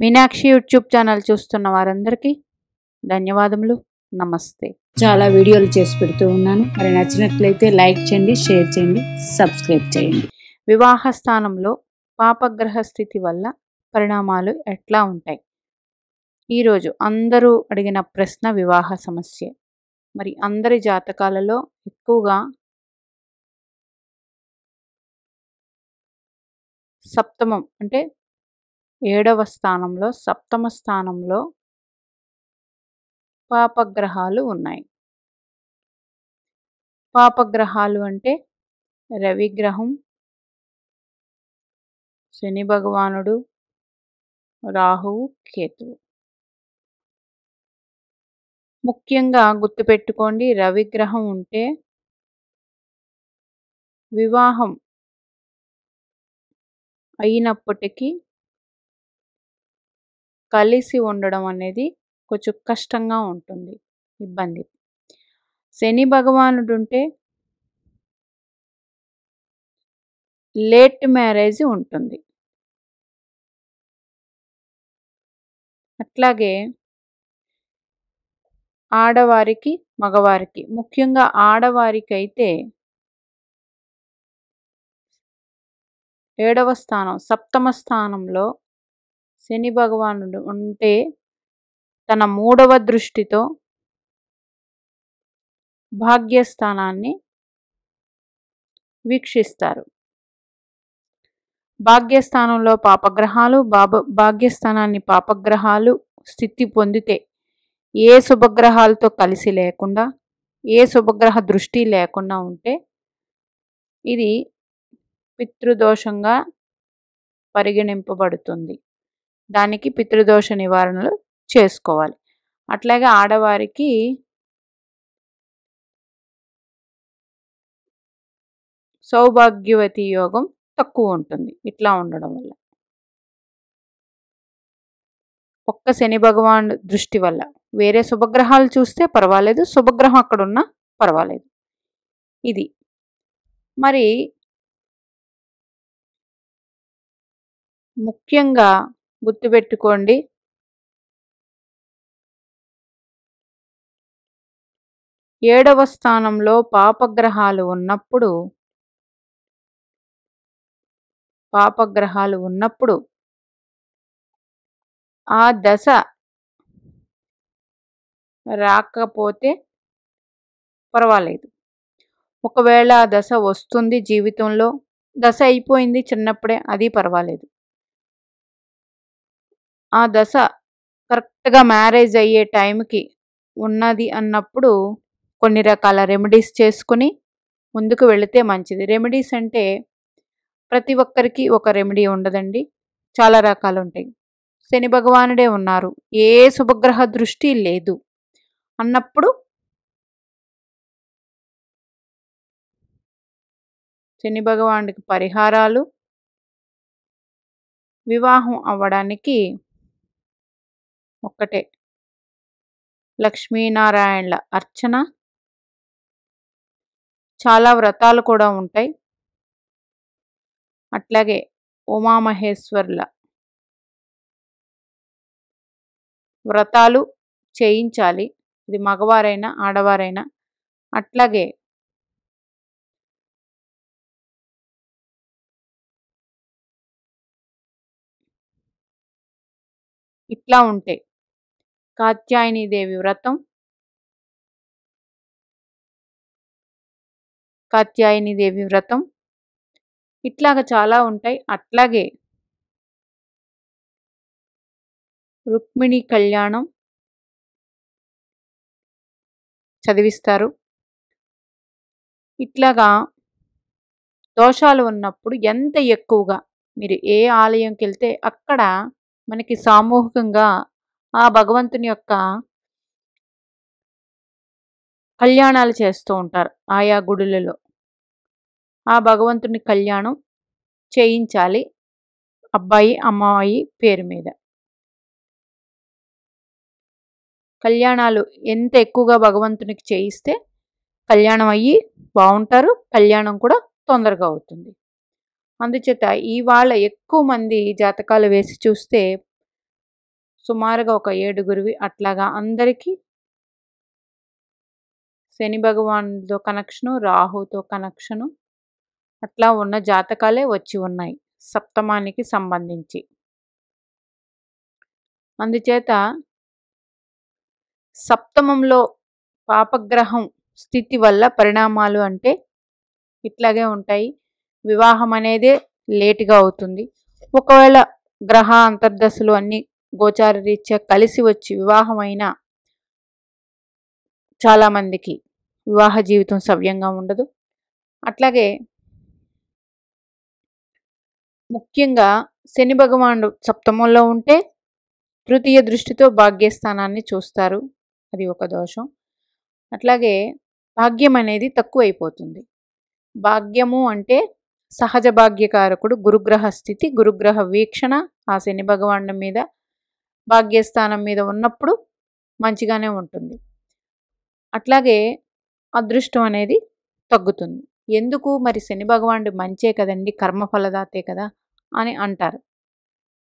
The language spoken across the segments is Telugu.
మీనాక్షి యూట్యూబ్ ఛానల్ చూస్తున్న వారందరికీ ధన్యవాదములు. నమస్తే. చాలా వీడియోలు చేసి పెడుతూ ఉన్నాను. మరి నచ్చినట్లయితే లైక్ చేయండి, షేర్ చేయండి, సబ్స్క్రైబ్ చేయండి. వివాహ స్థానంలో పాపగ్రహ స్థితి వల్ల పరిణామాలు ఎట్లా ఉంటాయి? ఈరోజు అందరూ అడిగిన ప్రశ్న వివాహ సమస్య. మరి అందరి జాతకాలలో ఎక్కువగా సప్తమం అంటే 7వ స్థానంలో సప్తమ స్థానంలో పాపగ్రహాలు ఉన్నాయి. పాపగ్రహాలు అంటే రవిగ్రహం, శని భగవానుడు, రాహువు, కేతువు. ముఖ్యంగా గుర్తుపెట్టుకోండి, రవిగ్రహం ఉంటే వివాహం అయినప్పటికీ కలిసి ఉండడం అనేది కొంచెం కష్టంగా ఉంటుంది, ఇబ్బంది. శని భగవానుడు ఉంటే లేట్ మ్యారేజ్ ఉంటుంది. అట్లాగే ఆడవారికి, మగవారికి, ముఖ్యంగా ఆడవారికి అయితే 7వ స్థానం సప్తమ స్థానంలో శని భగవానుడు ఉంటే తన 3వ దృష్టితో భాగ్యస్థానాన్ని వీక్షిస్తారు. భాగ్యస్థానంలో పాపగ్రహాలు భాగ్యస్థానాన్ని పాపగ్రహాలు స్థితి పొందితే ఏ శుభగ్రహాలతో కలిసి లేకుండా, ఏ శుభగ్రహ దృష్టి లేకుండా ఉంటే ఇది పితృదోషంగా పరిగణింపబడుతుంది. దానికి పితృదోష నివారణలు చేసుకోవాలి. అట్లాగే ఆడవారికి సౌభాగ్యవతి యోగం తక్కువ ఉంటుంది ఇట్లా ఉండడం వల్ల. ఒక్క శని భగవాన్ దృష్టి వల్ల. వేరే శుభగ్రహాలు చూస్తే పర్వాలేదు, శుభగ్రహం అక్కడ ఉన్నా పర్వాలేదు. ఇది మరి ముఖ్యంగా గుర్తుపెట్టుకోండి, ఏడవ స్థానంలో పాపగ్రహాలు ఉన్నప్పుడు ఆ దశ రాకపోతే పర్వాలేదు. ఒకవేళ ఆ దశ వస్తుంది జీవితంలో, దశ అయిపోయింది చిన్నప్పుడే, అది పర్వాలేదు. ఆ దశ కరెక్ట్గా మ్యారేజ్ అయ్యే టైంకి ఉన్నది అన్నప్పుడు కొన్ని రకాల రెమెడీస్ చేసుకుని ముందుకు వెళితే మంచిది. రెమెడీస్ అంటే ప్రతి ఒక్కరికి ఒక రెమెడీ ఉండదండి, చాలా రకాలు ఉంటాయి. శని భగవానుడే ఉన్నారు, ఏ శుభగ్రహ దృష్టి లేదు అన్నప్పుడు శని భగవానుడికి పరిహారాలు, వివాహం అవ్వడానికి ఒక్కటే లక్ష్మీనారాయణల అర్చన, చాలా వ్రతాలు కూడా ఉంటాయి. అట్లాగే ఉమామహేశ్వర్ల వ్రతాలు చేయించాలి, ఇది మగవారైనా ఆడవారైనా. అట్లాగే ఇట్లా ఉంటే కాత్యాయనీదేవి వ్రతం, ఇట్లాగా చాలా ఉంటాయి. అట్లాగే రుక్మిణి కళ్యాణం చదివిస్తారు. ఇట్లాగా దోషాలు ఉన్నప్పుడు ఎంత ఎక్కువగా మీరు ఏ ఆలయంకి వెళ్తే అక్కడ మనకి సామూహికంగా ఆ భగవంతుని యొక్క కళ్యాణాలు చేస్తూ ఉంటారు. ఆయా గుడులలో ఆ భగవంతుని కళ్యాణం చేయించాలి అబ్బాయి అమ్మాయి పేరు మీద. కళ్యాణాలు ఎంత ఎక్కువగా భగవంతునికి చేయిస్తే కళ్యాణం అయ్యి బాగుంటారు, కళ్యాణం కూడా తొందరగా అవుతుంది. అందుచేత ఇవాళ ఎక్కువ మంది జాతకాలు వేసి చూస్తే సుమారుగా ఒక 7గురివి అట్లాగా అందరికీ శని భగవానుడితో కనెక్షను, రాహుతో కనెక్షను అట్లా ఉన్న జాతకాలే వచ్చి ఉన్నాయి సప్తమానికి సంబంధించి. అందుచేత సప్తమంలో పాపగ్రహం స్థితి వల్ల పరిణామాలు అంటే ఇట్లాగే ఉంటాయి. వివాహం అనేదే లేటుగా అవుతుంది. ఒకవేళ గ్రహ అంతర్దశలు అన్ని గోచార రీత్యా కలిసి వచ్చి వివాహమైన చాలామందికి వివాహ జీవితం సవ్యంగా ఉండదు. అట్లాగే ముఖ్యంగా శని భగవానుడు సప్తమంలో ఉంటే తృతీయ దృష్టితో భాగ్యస్థానాన్ని చూస్తారు, అది ఒక దోషం. అట్లాగే భాగ్యం అనేది తక్కువైపోతుంది. భాగ్యము అంటే సహజ భాగ్యకారకుడు గురుగ్రహ స్థితి, గురుగ్రహ వీక్షణ ఆ శని భగవానుడి మీద భాగ్యస్థానం మీద ఉన్నప్పుడు మంచిగానే ఉంటుంది. అట్లాగే అదృష్టం అనేది తగ్గుతుంది. ఎందుకు మరి శని భగవానుడు మంచే కదండి, కర్మఫలదాతే కదా అని అంటారు.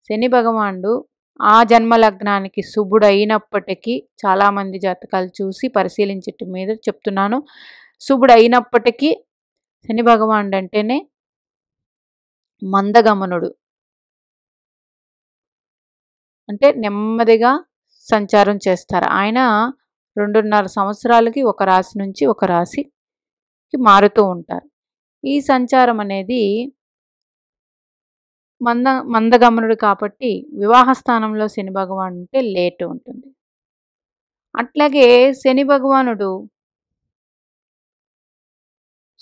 శని భగవానుడు ఆ జన్మ లగ్నానికి శుభుడు అయినప్పటికీ చాలామంది జాతకాలు చూసి పరిశీలించటం మీద చెప్తున్నాను. శుభుడు అయినప్పటికీ శని భగవానుడు అంటేనే మందగమనుడు, అంటే నెమ్మదిగా సంచారం చేస్తారు. ఆయన 2.5 సంవత్సరాలకి ఒక రాశి నుంచి ఒక రాశికి మారుతూ ఉంటారు. ఈ సంచారం అనేది మందగమనుడు కాబట్టి వివాహ స్థానంలో శని భగవానుడు ఉంటే లేట్ ఉంటుంది. అట్లాగే శని భగవానుడు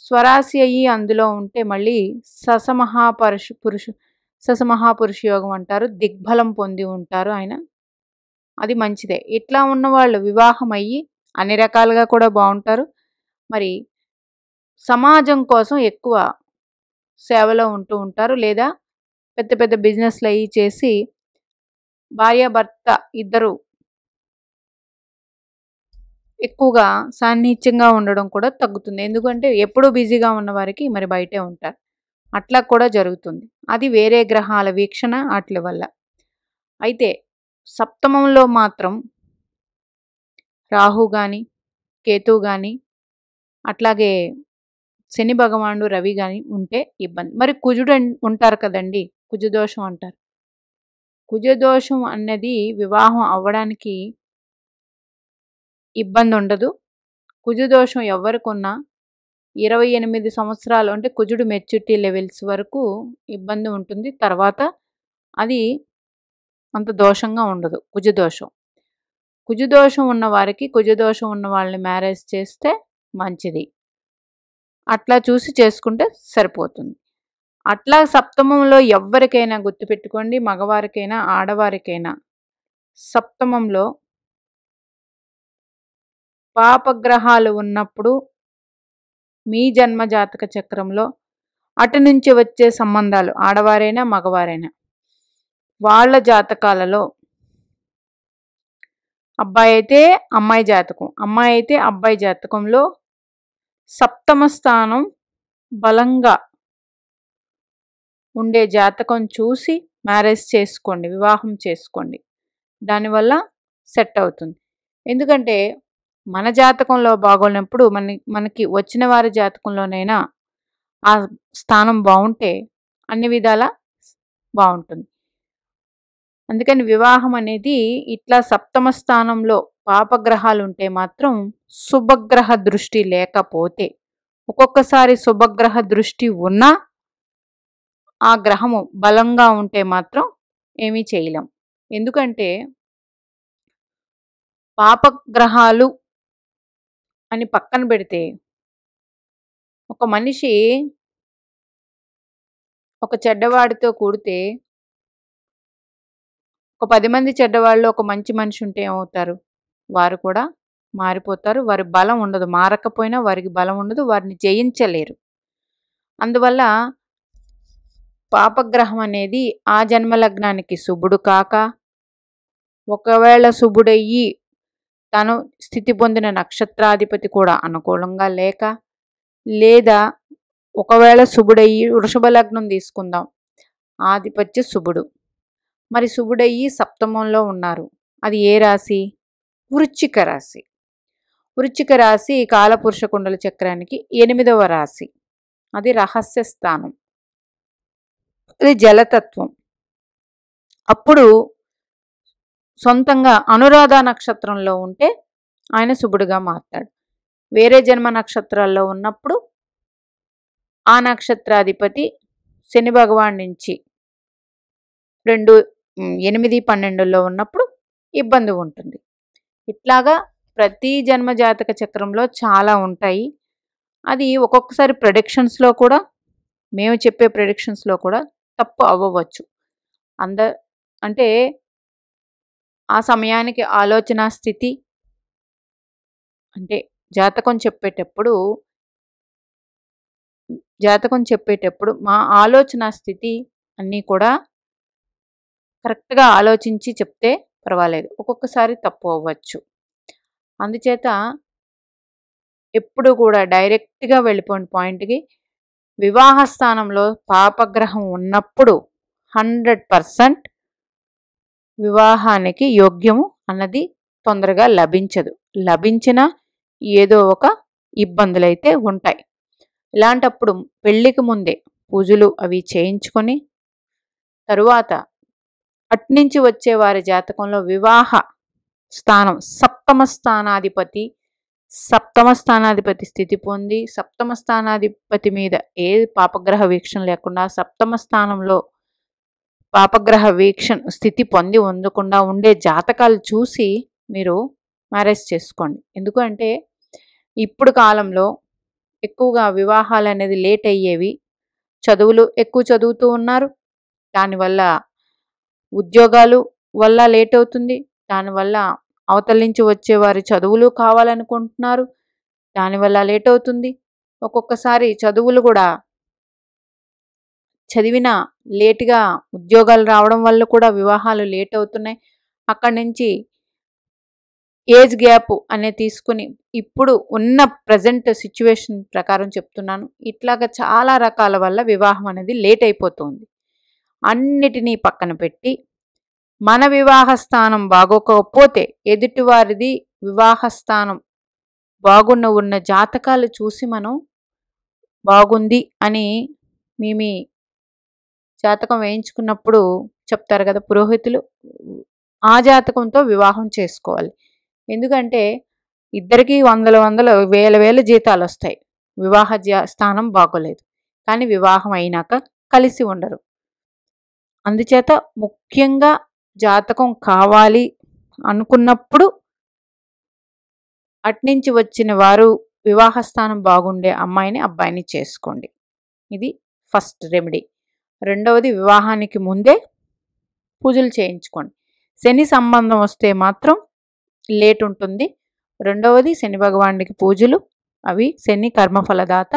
స్వరాశి అయ్యి అందులో ఉంటే మళ్ళీ ససమహాపురుష యోగం అంటారు, దిగ్బలం పొంది ఉంటారు ఆయన. అది మంచిదే. ఇట్లా ఉన్నవాళ్ళు వివాహం అయ్యి అన్ని రకాలుగా కూడా బాగుంటారు. మరి సమాజం కోసం ఎక్కువ సేవలో ఉంటూ ఉంటారు, లేదా పెద్ద పెద్ద బిజినెస్లు అయ్యి చేసి భార్యాభర్త ఇద్దరు ఎక్కువగా సాన్నిహిత్యంగా ఉండడం కూడా తగ్గుతుంది. ఎందుకంటే ఎప్పుడూ బిజీగా ఉన్న వారికి మరి బయటే ఉంటారు, అట్లా కూడా జరుగుతుంది. అది వేరే గ్రహాల వీక్షణ వాటి వల్ల. అయితే సప్తమంలో మాత్రం రాహు కానీ కేతు కానీ అట్లాగే శని భగవానుడు రవి కానీ ఉంటే ఇబ్బంది. మరి కుజుడు ఉంటారు కదండి, కుజదోషం అంటారు. కుజదోషం అన్నది వివాహం అవ్వడానికి ఇబ్బంది ఉండదు. కుజదోషం ఎవరికున్నా 28 సంవత్సరాలు అంటే కుజుడు మెచ్యూరిటీ లెవెల్స్ వరకు ఇబ్బంది ఉంటుంది. తర్వాత అది అంత దోషంగా ఉండదు కుజదోషం. కుజదోషం ఉన్న వారికి కుజదోషం ఉన్న వాళ్ళని మ్యారేజ్ చేస్తే మంచిది. అట్లా చూసి చేసుకుంటే సరిపోతుంది. అట్లా సప్తమంలో ఎవరికైనా గుర్తుపెట్టుకోండి, మగవారికైనా ఆడవారికైనా సప్తమంలో పాపగ్రహాలు ఉన్నప్పుడు మీ జన్మ జాతక చక్రంలో అటు నుంచి వచ్చే సంబంధాలు ఆడవారైనా మగవారైనా వాళ్ళ జాతకాలలో అబ్బాయి అయితే అమ్మాయి జాతకం, అమ్మాయి అయితే అబ్బాయి జాతకంలో సప్తమ స్థానం బలంగా ఉండే జాతకం చూసి మ్యారేజ్ చేసుకోండి, వివాహం చేసుకోండి. దానివల్ల సెట్ అవుతుంది. ఎందుకంటే మన జాతకంలో బాగోలేనప్పుడు మనకి వచ్చిన వారి జాతకంలోనైనా ఆ స్థానం బాగుంటే అన్ని విధాల బాగుంటుంది. అందుకని వివాహం అనేది ఇట్లా సప్తమ స్థానంలో పాపగ్రహాలు ఉంటే మాత్రం శుభగ్రహ దృష్టి లేకపోతే, ఒక్కొక్కసారి శుభగ్రహ దృష్టి ఉన్నా ఆ గ్రహము బలంగా ఉంటే మాత్రం ఏమీ చేయలేం. ఎందుకంటే పాపగ్రహాలు అని పక్కన పెడితే ఒక మనిషి ఒక చెడ్డవాడితో కూడితే ఒక 10 మంది చెడ్డవాళ్ళు ఒక మంచి మనిషి ఉంటే ఏమవుతారు, వారు కూడా మారిపోతారు. వారి బలం ఉండదు, మారకపోయినా వారికి బలం ఉండదు, వారిని జయించలేరు. అందువల్ల పాపగ్రహం అనేది ఆ జన్మలగ్నానికి శుభుడు కాక, ఒకవేళ శుభుడయ్యి తను స్థితి పొందిన నక్షత్రాధిపతి కూడా అనుకూలంగా లేక, లేదా ఒకవేళ శుభుడయ్యి వృషభ లగ్నం తీసుకుందాం, ఆధిపత్య శుభుడు మరి శుభుడయ్యి సప్తమంలో ఉన్నారు. అది ఏ రాశి? వృశ్చిక రాశి. వృశ్చిక రాశి కాలపురుష కుండల చక్రానికి 8వ రాశి. అది రహస్య స్థానం. అది జలతత్వం. అప్పుడు సొంతంగా అనురాధ నక్షత్రంలో ఉంటే ఆయన శుభుడుగా మారతాడు. వేరే జన్మ నక్షత్రాల్లో ఉన్నప్పుడు ఆ నక్షత్రాధిపతి శని భగవాన్ నుంచి 8, 12లో ఉన్నప్పుడు ఇబ్బంది ఉంటుంది. ఇట్లాగా ప్రతి జన్మ జాతక చక్రంలో చాలా ఉంటాయి. అది ఒక్కొక్కసారి ప్రెడిక్షన్స్లో కూడా, మేము చెప్పే ప్రెడిక్షన్స్లో కూడా తప్పు అవ్వవచ్చు. అంటే ఆ సమయానికి ఆలోచన స్థితి, అంటే జాతకం చెప్పేటప్పుడు మా ఆలోచన స్థితి అన్నీ కూడా కరెక్ట్గా ఆలోచించి చెప్తే పర్వాలేదు, ఒక్కొక్కసారి తప్పు అవ్వచ్చు. అందుచేత ఎప్పుడు కూడా డైరెక్ట్గా వెళ్ళిపోయిన పాయింట్కి, వివాహ స్థానంలో పాపగ్రహం ఉన్నప్పుడు 100% వివాహానికి యోగ్యము అన్నది తొందరగా లభించదు. లభించినా ఏదో ఒక ఇబ్బందులైతే ఉంటాయి. ఇలాంటప్పుడు పెళ్ళికి ముందే పూజలు అవి చేయించుకొని తరువాత అట్నుంచి వచ్చే వారి జాతకంలో వివాహ స్థానం సప్తమ స్థానాధిపతి స్థితి పొంది, సప్తమ స్థానాధిపతి మీద ఏ పాపగ్రహ వీక్షణ లేకుండా సప్తమ స్థానంలో పాపగ్రహ వీక్షణ స్థితి పొంది ఉండకుండా ఉండే జాతకాలు చూసి మీరు మ్యారేజ్ చేసుకోండి. ఎందుకంటే ఇప్పుడు కాలంలో ఎక్కువగా వివాహాలు అనేది లేట్ అయ్యేవి. చదువులు ఎక్కువ చదువుతూ ఉన్నారు, దానివల్ల ఉద్యోగాలు వల్ల లేట్ అవుతుంది. దానివల్ల అవతల నుంచి వచ్చేవారి చదువులు కావాలనుకుంటున్నారు, దానివల్ల లేట్ అవుతుంది. ఒక్కొక్కసారి చదువులు కూడా చదివిన లేటుగా ఉద్యోగాలు రావడం వల్ల కూడా వివాహాలు లేట్ అవుతున్నాయి. అక్కడి నుంచి ఏజ్ గ్యాప్ అనేది తీసుకుని, ఇప్పుడు ఉన్న ప్రజెంట్ సిచ్యువేషన్ ప్రకారం చెప్తున్నాను, ఇట్లాగా చాలా రకాల వల్ల వివాహం అనేది లేట్ అయిపోతుంది. అన్నిటినీ పక్కన పెట్టి మన వివాహ స్థానం బాగోకపోతే ఎదుటివారిది వివాహ స్థానం ఉన్న జాతకాలు చూసి మనం బాగుంది అని మీ జాతకం వేయించుకున్నప్పుడు చెప్తారు కదా పురోహితులు, ఆ జాతకంతో వివాహం చేసుకోవాలి. ఎందుకంటే ఇద్దరికి వందల వేల జీతాలు వస్తాయి, వివాహ స్థానం బాగోలేదు, కానీ వివాహం అయినాక కలిసి ఉండరు. అందుచేత ముఖ్యంగా జాతకం కావాలి అనుకున్నప్పుడు అట్నుంచి వచ్చిన వారు వివాహ స్థానం బాగుండే అమ్మాయిని అబ్బాయిని చేసుకోండి. ఇది ఫస్ట్ రెమెడీ. రెండవది, వివాహానికి ముందే పూజలు చేయించుకోండి. శని సంబంధం వస్తే మాత్రం లేట్ ఉంటుంది. రెండవది, శని భగవానుడికి పూజలు, అవి శని కర్మఫలదాత,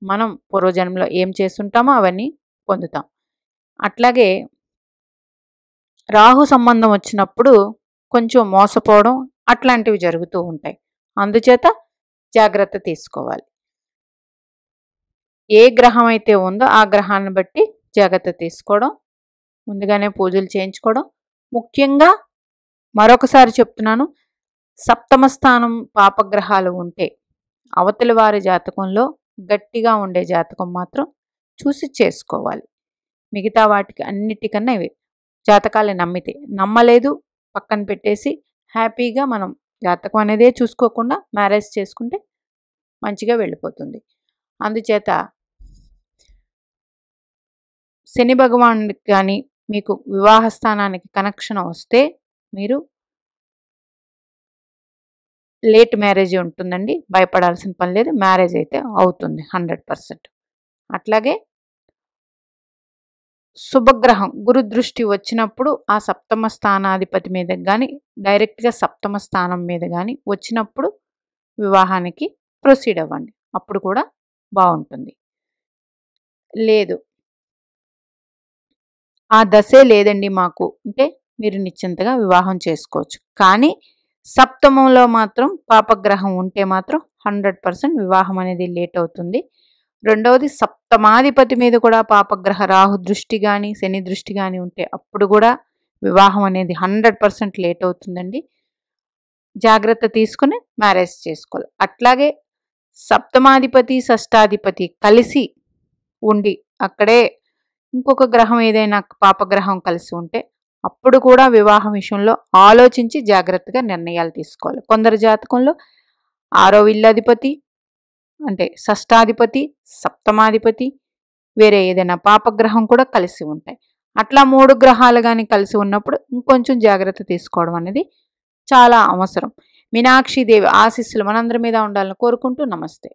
మనం పూర్వజన్మలో ఏం చేస్తుంటామో అవన్నీ పొందుతాం. అట్లాగే రాహు సంబంధం వచ్చినప్పుడు కొంచెం మోసపోవడం అట్లాంటివి జరుగుతూ ఉంటాయి. అందుచేత జాగ్రత్త తీసుకోవాలి. ఏ గ్రహం అయితే ఉందో ఆ గ్రహాన్ని బట్టి జాగ్రత్త తీసుకోవడం, ముందుగానే పూజలు చేయించుకోవడం. ముఖ్యంగా మరొకసారి చెప్తున్నాను, సప్తమ స్థానం పాపగ్రహాలు ఉంటే అవతలి వారి జాతకంలో గట్టిగా ఉండే జాతకం మాత్రం చూసి చేసుకోవాలి. మిగతా వాటికి అన్నిటికన్నా ఇవి జాతకాలు నమ్మితే, నమ్మలేదు పక్కన పెట్టేసి హ్యాపీగా మనం జాతకం అనేదే చూసుకోకుండా మ్యారేజ్ చేసుకుంటే మంచిగా వెళ్ళిపోతుంది. అందుచేత శని భగవానుడికి కానీ మీకు వివాహ స్థానానికి కనెక్షన్ వస్తే మీరు లేట్ మ్యారేజ్ ఉంటుందండి, భయపడాల్సిన పని లేదు, మ్యారేజ్ అయితే అవుతుంది 100%. అట్లాగే శుభగ్రహం గురు దృష్టి వచ్చినప్పుడు ఆ సప్తమ స్థానాధిపతి మీద కానీ డైరెక్ట్గా సప్తమ స్థానం మీద కానీ వచ్చినప్పుడు వివాహానికి ప్రొసీడ్ అవ్వండి, అప్పుడు కూడా బాగుంటుంది. లేదు ఆ దశే లేదండి మాకు అంటే మీరు నిశ్చింతగా వివాహం చేసుకోవచ్చు. కానీ సప్తమంలో మాత్రం పాపగ్రహం ఉంటే మాత్రం 100% వివాహం అనేది లేట్ అవుతుంది. రెండవది, సప్తమాధిపతి మీద కూడా పాపగ్రహ రాహు దృష్టి కానీ శని దృష్టి కానీ ఉంటే అప్పుడు కూడా వివాహం అనేది 100% లేట్ అవుతుందండి. జాగ్రత్త తీసుకుని మ్యారేజ్ చేసుకోవాలి. అట్లాగే సప్తమాధిపతి, షష్టాధిపతి కలిసి ఉండి అక్కడే ఇంకొక గ్రహం ఏదైనా పాపగ్రహం కలిసి ఉంటే అప్పుడు కూడా వివాహం విషయంలో ఆలోచించి జాగ్రత్తగా నిర్ణయాలు తీసుకోవాలి. కొందరు జాతకంలో 6వ ఇల్లాధిపతి అంటే షష్టాధిపతి, సప్తమాధిపతి వేరే ఏదైనా పాపగ్రహం కూడా కలిసి ఉంటాయి. అట్లా 3 గ్రహాలు కానీ కలిసి ఉన్నప్పుడు ఇంకొంచెం జాగ్రత్త తీసుకోవడం అనేది చాలా అవసరం. మీనాక్షి దేవి ఆశీస్సులు మనందరి మీద ఉండాలని కోరుకుంటూ నమస్తే.